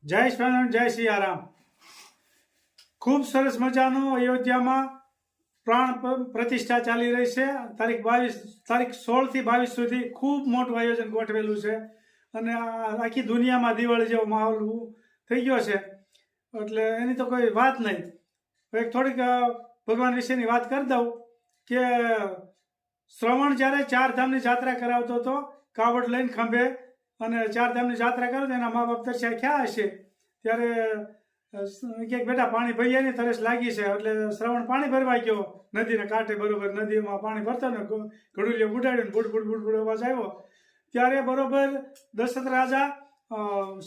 જય સ્વામિનારાયણ, જય સિયારામ। ખૂબ સરસ મજાનો અયોધ્યામાં પ્રાણ પ્રતિષ્ઠા ચાલી રહી છે। તારીખ 16 થી 22 સુધી ખૂબ મોટું આયોજન ગોઠવેલું છે અને આખી દુનિયામાં દિવાળી જેવો માહોલ થઈ ગયો છે, એટલે એની તો કોઈ વાત નહીં। એક થોડીક ભગવાન વિશેની વાત કરી દઉં કે શ્રવણ જ્યારે ચારધામની યાત્રા કરાવતો હતો, કાવડ લઈને ખંભે, અને ચારધામની યાત્રા કરો તો એના મા બાપ તરસ્યા ખ્યા હશે, ત્યારે કે બેટા પાણી ભરીએ ને તરસ લાગી છે, એટલે શ્રવણ પાણી ભરવા ગયો નદીના કાંઠે। બરોબર નદીમાં પાણી ભરતો ને ઘડુલિયો ઉડાડ્યું, બુડ બુડ બુડ બુડ અવાજ આવ્યો, ત્યારે બરોબર દશરથ રાજા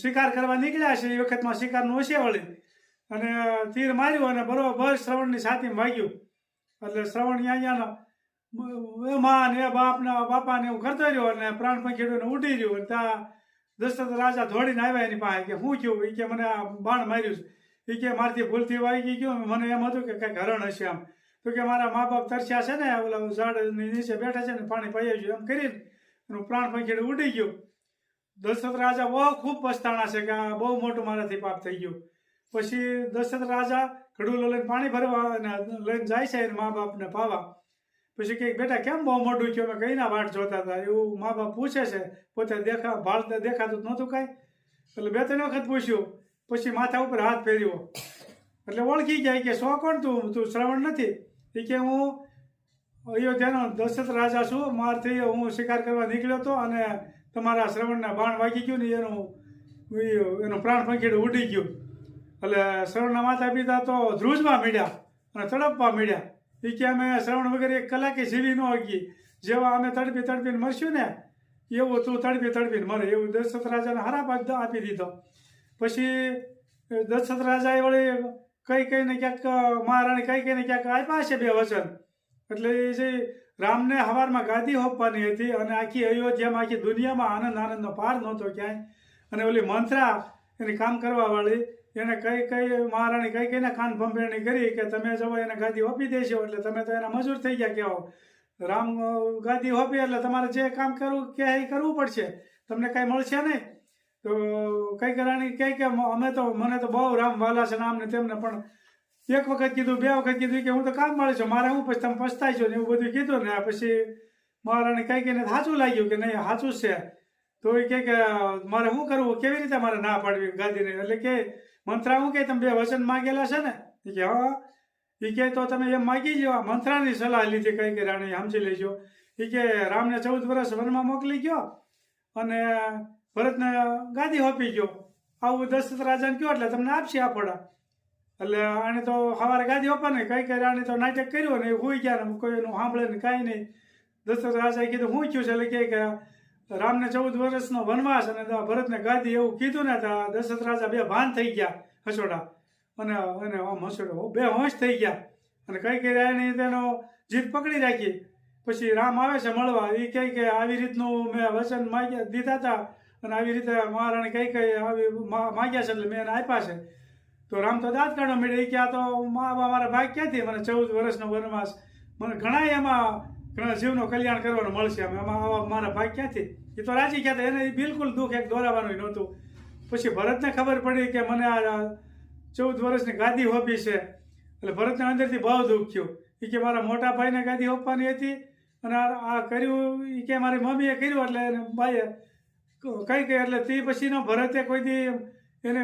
શિકાર કરવા નીકળ્યા છે। એ વખતમાં શિકારનું હશે વળી, અને તીર માર્યું અને બરોબર શ્રવણની છાતીમાં વાગ્યું, એટલે શ્રવણ અહીંયા માં ને બાપા ને એવું કરતો રહ્યો અને પ્રાણ પંખીડું ઉડી રહ્યું। અને ત્યાં દશરથ રાજા દોડીને આવ્યા એની પાસે કે શું થયું? એ કે મને આ બાણ માર્યું છે, એ કે મારથી ભૂલથી વાગી ગયું, મને એમ હતું કે કંઈક હરણ હશે આમ, તો કે મારા મા બાપ તરસ્યા છે ને ઓલા ઝાડની નીચે બેઠા છે ને પાણી પાઈ ગયું, એમ કરીને એનું પ્રાણ પંખીડું ઉડી ગયું। દશરથ રાજા બહુ ખૂબ પસ્તાણા છે કે આ બહુ મોટું મારાથી પાપ થઈ ગયું। પછી દશરથ રાજા ઘડુલો લઈને પાણી ભરવા અને લઈને જાય છે એને મા બાપને પાવા। પછી કંઈક બેટા કેમ બહુ મોટું થયું, અમે કઈના વાટ જોતા હતા એવું મા બાપ પૂછે છે। પોતે ભાળતા દેખાતું નહોતું કાંઈ, એટલે 2-3 વખત પૂછ્યું, પછી માથા ઉપર હાથ ફેર્યો, એટલે ઓળખી જાય કે સો કોણ તું શ્રવણ નથી? એ કે હું અયોધ્યાનો દશરથ રાજા છું, મારથી હું શિકાર કરવા નીકળ્યો હતો અને તમારા શ્રવણના બાણ વાગી ગયું ને એનું પ્રાણ પંખીડું ઉડી ગયું। એટલે શ્રવણના માતા પિતા તો ધ્રુજમાં મળ્યા અને તડપવા મળ્યા। એ કે અમે શ્રવણ વગર 1 કલાકે જીવી ન હગી, જેવા અમે તડપી તડપીને મરશું ને એવું તું તડપી તડપીને મરે, એવું દશરથ રાજાને હરાપ આપી દીધો। પછી દશરથ રાજાએ વળી કઈને ક્યાંક મહારાણી કઈને ક્યાંક આપ્યા છે 2 વચન, એટલે એ જે રામને હવારમાં ગાદી હોપવાની હતી અને આખી અયોધ્યામાં આખી દુનિયામાં આનંદનો પાર નહોતો ક્યાંય। અને ઓલી મંત્રા એની કામ કરવાવાળી એને કઈ મહારાણી કઈને કાન ભંભેરણી કરી કે તમે જો એને ગાદી હોપી દેશો એટલે તમે તો એના મજૂર થઈ ગયા કહેવો। રામ ગાદી હોપી એટલે તમારે જે કામ કરવું કે એ કરવું પડશે, તમને કાંઈ મળશે નહીં। તો કઈ રાણી કહે કે મને તો બહુ રામ વાલા છે નામ ને તેમને, પણ 1 વખત કીધું, 2 વખત કીધું કે હું તો કામ મળે છું, મારે હું પછી તમે પછતાઈ છો ને એવું બધું કીધું ને। પછી મહારાણી કઈને સાચું લાગ્યું કે નહીં સાચું છે, તો એ કે મારે શું કરવું, કેવી રીતે મારે ના પાડવી ગાદીને? એટલે કે મંત્રા હું કે તમે 2 વચન માંગેલા છે ને? એ કે હા। એ કે તો તમે એમ માગી જો, મંત્રાની સલાહ લીધી કઈ કે રાણી સમજી લેજો। એ કે રામને 14 વર્ષ વનમાં મોકલી ગયો અને ભરતને ગાદી હોપી ગયો, આવું દશરથ રાજાને કહો એટલે તમને આપશે આપડા। એટલે આને તો સવારે ગાદી હોપા ને કઈ રાણી તો નાટક કર્યું ને હોઈ ગયા ને કોઈ એનું સાંભળે ને કાંઈ નહીં। દશરથ રાજાએ કીધું શું થયું છે? એટલે કે રામને 14 વર્ષનો વનવાસ અને ભરતને ગાદી એવું કીધું ને, તો દશરથ રાજા 2 ભાન થઈ ગયા હસોડા, અને આમ હસોડો 2 હોશ થઈ ગયા, અને કઈ રાણી તેનો જીદ પકડી રાખી। પછી રામ આવે છે મળવા, એ કહે કે આવી રીતનું મેં વચન દીધા હતા અને આવી રીતે મહારાણી કઈ આવી માગ્યા છે એટલે મેં એને આપ્યા છે। તો રામ તો દાંત કાઢવા મળ્યા, કે આ તો મારા ભાગ ક્યાંથી, મને 14 વર્ષનો વનવાસ, મને ઘણા જીવનો કલ્યાણ કરવાનું મળશે, એમાં આવા મારા ભાગ ક્યાંથી? એ તો રાજી કહેતા, એને બિલકુલ દુઃખ એક દોરાવાનું નહોતું। પછી ભરતને ખબર પડી કે મને આ 14 વર્ષની ગાદી હોપી છે, એટલે ભરતને અંદરથી બહુ દુઃખ થયું। એ કે મારા મોટા ભાઈને ગાદી હોપવાની હતી અને આ કર્યું, એ કે મારી મમ્મીએ કર્યું, એટલે એને બાઈએ કઈ એટલે તે પછીનો ભરતે કોઈ દી એને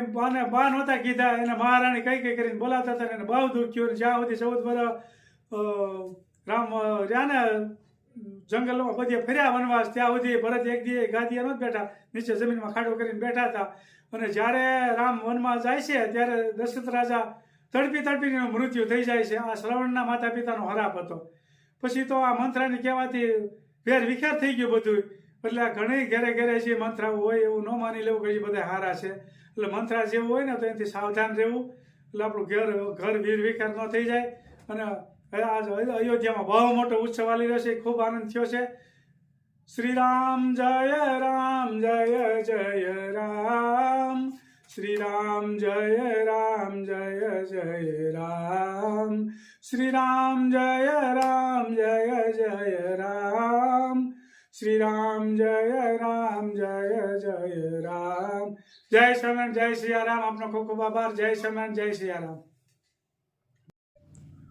બા નહોતા કીધા, એને મહારાણી કઈ કરીને બોલાવતા હતા, એને બહુ દુઃખ થયું। જ્યાં સુધી 14 વર્ષ રામ રહ્યા ને જંગલમાં બધે ફર્યા વનવાસ, ત્યાં સુધી ભરત એક દી ગાદીએ નહોતા બેઠા, નીચે જમીનમાં ખાડો કરીને બેઠા હતા। અને જ્યારે રામ વનમાં જાય છે ત્યારે દશરથ રાજા તડપીને મૃત્યુ થઈ જાય છે। આ શ્રવણના માતા પિતાનો હરાપ હતો। પછી તો આ મંત્રાની કહેવાથી ફેર વિખેર થઈ ગયું બધું, એટલે ઘણી ઘેરે જે મંત્રાઓ હોય એવું ન માની લેવું કે બધા હારા છે। એટલે મંત્રા જેવું હોય ને તો એનાથી સાવધાન રહેવું, એટલે આપણું ઘર વીર વિખેર ન થઈ જાય। અને આજ અયોધ્યામાં બહુ મોટો ઉત્સવ આલી રહ્યો છે, ખૂબ આનંદ થયો છે। શ્રી રામ જય રામ જય જય રામ, શ્રી રામ જય રામ જય જય રામ, શ્રી રામ જય રામ જય જય રામ, શ્રી રામ જય રામ જય જય રામ। જય સ્વામિનારાયણ, જય સિયારામ. આપનો ખૂબ ખૂબ આભાર. જય સ્વામિનારાયણ, જય સિયારામ.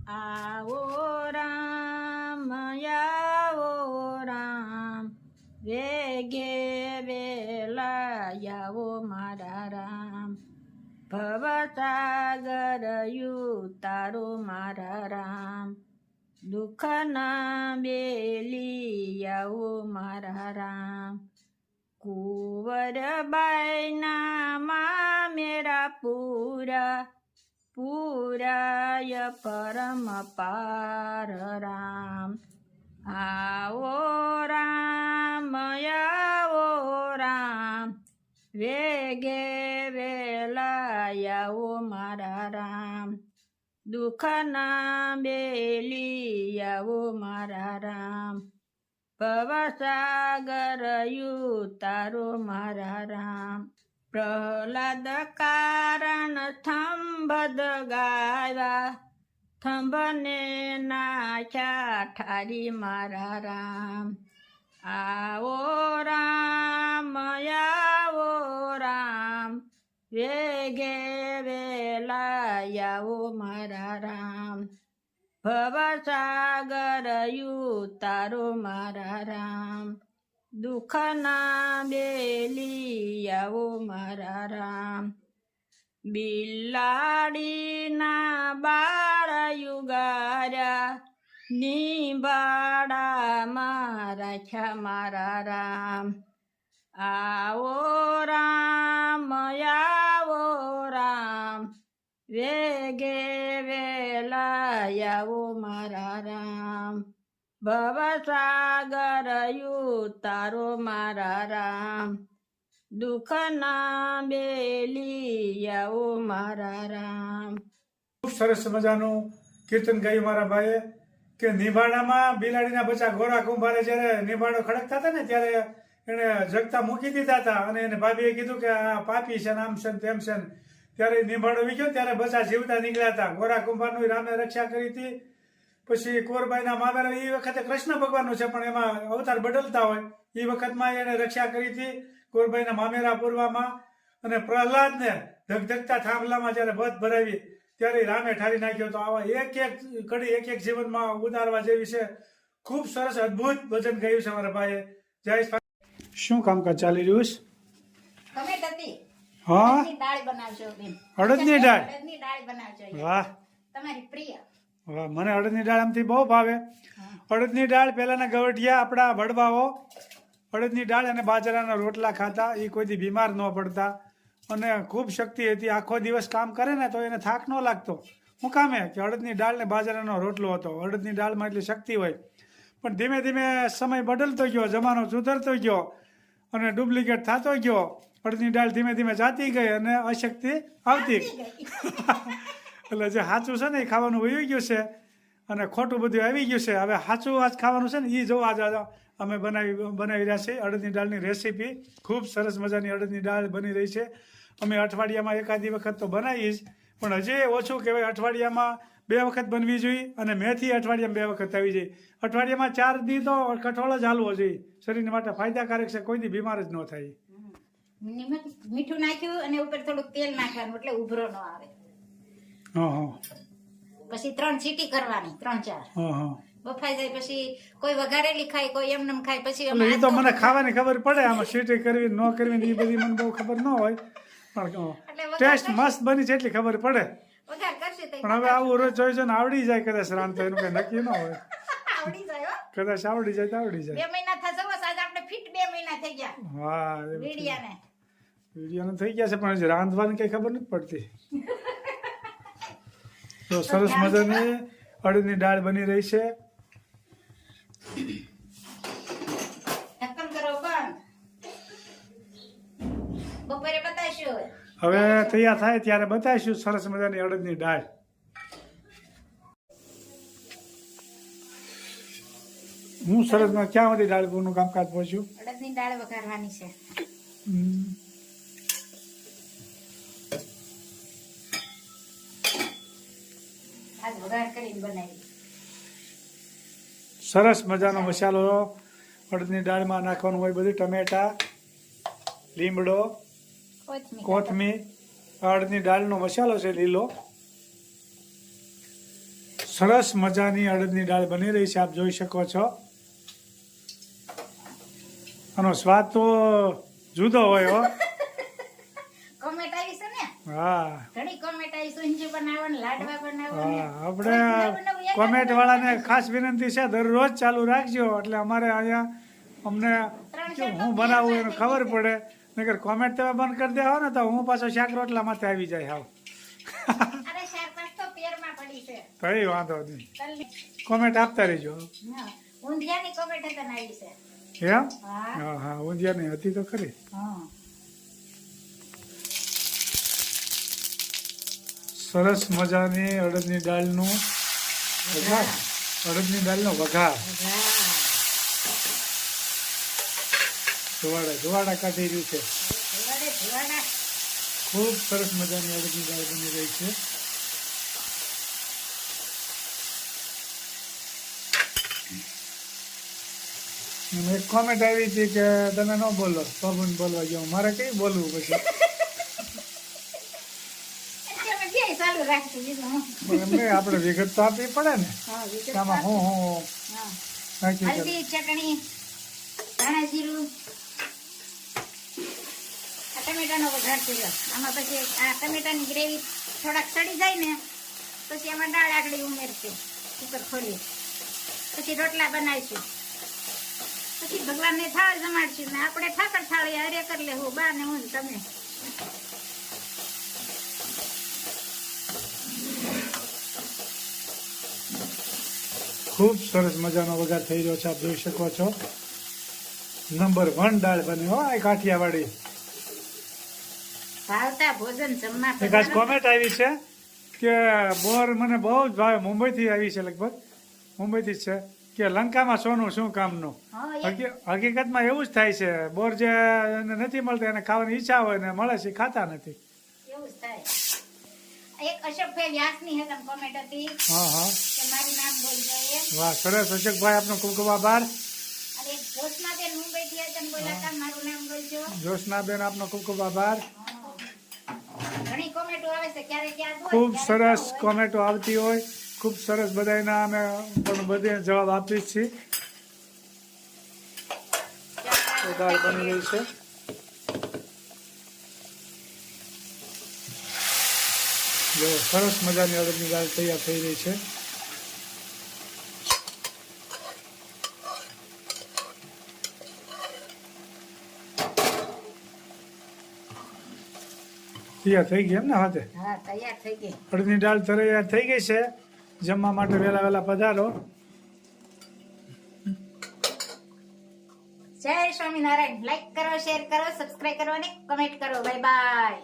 આવો રામ આવો રામ, વેગે વેલા આવો મારા રામ, ભવસાગર તારો મારા રામ, દુઃખના બેલી આવો મારા રામ, કુંવરબાઈના મા મેરા પૂરાય પરમ પાર રામ. આવો રામ આવો રામ, વેગે વેલા આવો મારા રામ, દુઃખના બેલી આવો મારા રામ, ભવસાગર તારો મારા રામ. પ્રહલાદ કારણ થંભદ ગાયા, થંભને નાખ્યા ઠારી મારા રામ. આવો રામ આવો રામ, વેગે વેલા આવો મારા રામ, ભવસાગર તારો મારા રામ, દુઃખના બેલી આવો મારા રામ. બિલાડીના બાળ યુગાર્યા, નિબાડામાં રાખ્યા મારા રામ. આવો રામ આવો રામ, વેગે વેલા આવો મારા રામ, ભવસાગર તારો મારા રામ, દુઃખના બેલી આવો મારા રામ. ખૂબ સરસ મજાનું કીર્તન ગાયું મારા ભાઈએ કે નિભાણામાં બિલાડીના બચ્ચા ગોરા કુંભારે જ્યારે નિભાણો ખડકતા હતા ને ત્યારે એને જગતા મૂકી દીધા હતા અને એને ભાભીએ કીધું કે આ પાપી છે ને આમ છે ને તેમ છે ને, ત્યારે નિભાણો વીખ્યો ત્યારે બચ્ચા જીવતા નીકળ્યા હતા. ગોરા કુંભારનું રામે રક્ષા કરી હતી. પછી કુંવરબાઈના મામેરા એ વખતે કૃષ્ણ ભગવાનનું છે પણ એમાં અવતાર બદલતા હોય, એ વખતમાં એને રક્ષા કરી હતી કુંવરબાઈના મામેરા પૂર્વામાં. અને પ્રહલાદને ધગધગતા થાંભલામાં જ્યારે વધ ભરાવી ત્યારે રામે ઠારી નાખ્યો. તો આવા એક એક કડી એક એક જીવનમાં ઉતારવા જેવી છે. ખૂબ સરસ અદ્ભુત ભજન ગાયું છે મારા ભાઈએ. જય સ્વામિનારાયણ. શું કામકાજ ચાલી રહ્યું છે? હા, દાળ બનાવજો બેન, અડદની દાળ. અડદની દાળ બનાવજો, વાહ તમારી પ્રિય. વાહ, મને અડદની દાળ આમથી બહુ ભાવે. અડદની દાળ પહેલાના ગવઢિયા આપણા વડવાઓ અડદની દાળ અને બાજરાના રોટલા ખાતા, એ કોઈથી બીમાર ન પડતા અને ખૂબ શક્તિ હતી. આખો દિવસ કામ કરે ને તો એને થાક ન લાગતો. શું કામે કે અડદની દાળ ને બાજરાનો રોટલો હતો. અડદની દાળમાં એટલી શક્તિ હોય. પણ ધીમે ધીમે સમય બદલતો ગયો, જમાનો સુધરતો ગયો અને ડુપ્લિકેટ થતો ગયો. અડદની દાળ ધીમે ધીમે જાતી ગઈ અને અશક્તિ આવતી એટલે જે સાચું છે ને એ ખાવાનું વહી ગયું છે અને ખોટું બધું આવી ગયું છે. હવે સાચું આજ ખાવાનું છે ને એ જો આજ અમે બનાવી રહ્યા છીએ. અડદની દાળની રેસીપી ખૂબ સરસ મજાની અડદની દાળ બની રહી છે. અમે અઠવાડિયામાં એકાદી વખત તો બનાવીએ જ, પણ હજી ઓછું કહેવાય. અઠવાડિયામાં 2 વખત બનવી જોઈએ અને મેથી અઠવાડિયામાં 2 વખત આવી જાય. અઠવાડિયામાં 4 દી તો કઠોળ જ હાલવો જોઈએ. શરીર માટે ફાયદાકારક છે, કોઈ દી બીમાર જ ન થાય. મીઠું નાખ્યું અને ઉપર થોડુંક તેલ નાખવાનું એટલે ઉભરો ન આવે. પછી 3 સીટી કરવાની, 3-4 બફાઈ જાય. પછી કોઈ વઘારેલી ખાય, કોઈ એમનેમ ખાય. પછી એ તો મને ખાવાની ખબર પડે, આમાં સીટી કરવી ન કરવી એ બધી મને બહુ ખબર ન હોય, પણ ટેસ્ટ મસ્ત બની છે એટલી ખબર પડે. વઘાર કરશે તો પણ હવે આવું રોજ જોઈ ને આવડી જાય કદાચ રાંધતા, એનું કઈ નક્કી ન હોય. આવડી જાય હો. કદાચ આવડી જાય તો આવડી જાય. 2 મહિના થશે આજ આપણે ફિટ 2 મહિના થઈ ગયા. વાહ, વિડિયાને થઈ ગયા છે પણ હજી રાંધવાની કઈ ખબર નથી પડતી. તો સરસ મજાની અડદની દાળ બની રહી છે. ઢક્કન કરો બંધ. બપોરે બતાવીશું. હવે તૈયાર થાય ત્યારે બતાવીશું સરસ મજાની અડદની દાળ. હું સરસ માં ક્યાં સુધી દાળ નું કામકાજ પહોંચ્યું? અડદની દાળ વઘારવાની છે. આજ વઘાર કરીને બનાવી. સરસ મજાનો મસાલો અડદની દાળમાં નાખવાનું હોય બધું. ટમેટા, લીમડો કોથમીર. કોથમીર, અડદની દાળનો મસાલો છે લીલો. સરસ મજાની અડદની દાળ બની રહી છે, આપ જોઈ શકો છો. આનો સ્વાદ તો જુદો હોય હો. કોમેન્ટ આવી છે ને, હા ઘણી કોમેન્ટ આવી છે, ઊંધિયું બનાવવાનું, લાડવા બનાવવાનું. હા, આપણે કોમેન્ટ વાળાને ખાસ વિનંતી છે, દરરોજ ચાલુ રાખજો એટલે અમારે અહીંયા અમને હું બનાવું એનું ખબર પડે. નકર કોમેન્ટ તમે બંધ કરી દેવા ને તો હું પાછો શાક રોટલા માથે આવી જાય હાવ. અરે ચાર પાંચ તો પેરમાં પડી છે. કઈ વાંધો નહીં, તલની. કોમેન્ટ આપતા રહેજો. હા, ઊંધિયાની કોમેન્ટ તને આવી છે. એમ? હા. હા હા, ઊંધિયાની હતી તો ખરી. હા. સરસ મજાની અડદની દાળનું વઘાર. અડદની દાળનો વઘાર. ધુવાડા કાઢી રહ્યું છે. ધુવાડા. ખૂબ સરસ મજાની અડદની દાળ બની રહી છે. અને એક કોમેન્ટ આવી હતી કે તમે ન બોલો, પવન બોલવા જાઓ. મારે કઈ બોલવું પછી? તમે જે ચાલુ રાખજો, બીજું હું. પણ એમને આપણે વિગત તો આપવી પડે ને. હા, વિગત આમાં હું હા. નાખી કરું. હલ્દી, ચટણી, ધાણા જીરું, આ ટમેટાનો વઘાર કર્યો. આમાં પછી આ ટમેટાની ગ્રેવી થોડાક સડી જાય ને પછી આમાં દાળ આગળ ઉમેરશું, કુકર ખોલી. પછી રોટલા બનાવીશું, પછી ભગવાનને થાળ જમાડશું ને આપણે ઠાકર થાળી હારે કરી લેવું, બા ને હું ને તમે. ખૂબ સરસ મજાનો વઘાર થઈ રહ્યો છે, આપ જોઈ શકો છો. નંબર 1 દાળ બની હો આ કાઠિયાવાડી. ભાવતા ભોજન જમવા એક આજ કોમેન્ટ આવી છે કે બોર મને બહુ જ ભાવે. મુંબઈથી આવી છે, લગભગ મુંબઈથી જ છે, કે લંકામાં સોનું શું કામનું. હકીકતમાં એવું જ થાય છે, બોર જે એને નથી મળતા એને ખાવાની ઈચ્છા હોય ને મળે છે ખાતા નથી. એવું જ થાય. એક અશોકભાઈ વ્યાસની હે કોમેન્ટ હતી હા હા, કે મારું નામ બોલજો એમ. વાહ સરસ અશોકભાઈ, આપનો ખૂબ ખૂબ આભાર. અને એક જોશનાબેન મુંબઈથી હતા ને બોલ્યા હતા મારું નામ બોલજો. જોશનાબેન, આપનો ખૂબ ખૂબ આભાર. ઘણી કોમેન્ટો આવે છે, ક્યારેક યાદ હોય, ખૂબ ક્યારેક સરસ ન હોય. કોમેન્ટો આવતી હોય, ખૂબ સરસ બધાના અમે પણ બધે જવાબ આપીએ જ છીએ. તો દાળ બની રહી છે. જો સરસ મજાની અડદની દાળ તૈયાર થઈ રહી છે. તૈયાર થઈ ગઈ એમ ને હાથે? હા, તૈયાર થઈ ગઈ. અડદની દાળ તૈયાર થઈ ગઈ છે. જમવા માટે વહેલા પધારો. જય સ્વામિનારાયણ. લાઈક કરો, શેર કરો, સબસ્ક્રાઇબ કરો અને કમેન્ટ કરો. Bye bye.